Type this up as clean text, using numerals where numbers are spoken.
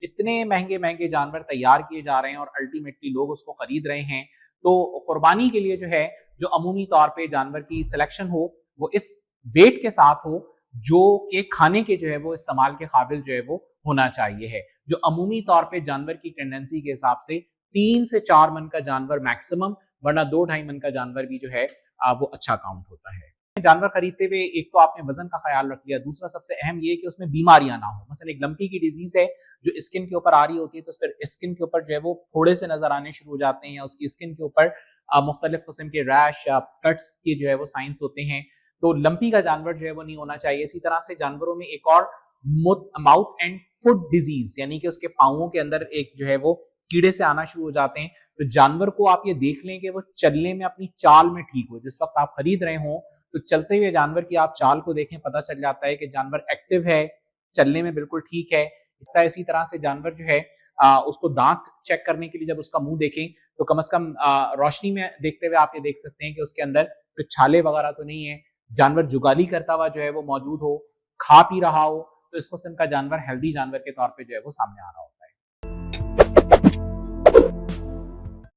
इतने महंगे महंगे जानवर तैयार किए जा रहे हैं और अल्टीमेटली लोग उसको खरीद रहे हैं। तो कुर्बानी के लिए जो है, जो अमूमी तौर पे जानवर की सिलेक्शन हो वो इस वेट के साथ हो जो कि खाने के जो है वो इस्तेमाल के काबिल जो है वो होना चाहिए है। जो अमूमी तौर पे जानवर की टेंडेंसी के हिसाब से 3 से 4 मन का जानवर मैक्सिमम, वरना 2-2.5 मन का जानवर भी जो है वो अच्छा काउंट होता है। जानवर खरीदते हुए एक तो आपने वजन का ख्याल रख लिया, दूसरा सबसे अहम ये है कि उसमें बीमारियां ना हो। मसलन एक लंपी की डिजीज है जो स्किन के ऊपर आ रही होती है, तो उस पर स्किन के ऊपर जो है वो फोड़े से नजर आने शुरू हो जाते हैं, या उसकी स्किन के ऊपर मुख्तलिफ किस्म के रैश या कट्स के जो है वो साइंस होते हैं। तो लंपी का जानवर जो है वो नहीं होना चाहिए। इसी तरह से जानवरों में एक और माउथ एंड फुट डिजीज, यानी कि उसके पांवों के अंदर एक जो है वो कीड़े से आना शुरू हो जाते हैं। तो जानवर को आप ये देख लें कि वो चलने में अपनी चाल में ठीक हो। जिस वक्त आप खरीद रहे हो तो चलते हुए जानवर की आप चाल को देखें, पता चल जाता है कि जानवर एक्टिव है, चलने में बिल्कुल ठीक है। इसी तरह से जानवर जो है उसको दांत चेक करने के लिए जब उसका मुंह देखें तो कम से कम रोशनी में देखते हुए आप ये देख सकते हैं कि उसके अंदर कुछ छाले वगैरह तो नहीं है। जानवर जुगाली करता हुआ जो है वो मौजूद हो, खा पी रहा हो, तो इस किस्म का जानवर हेल्दी जानवर के तौर पे जो है वो सामने आ रहा हो।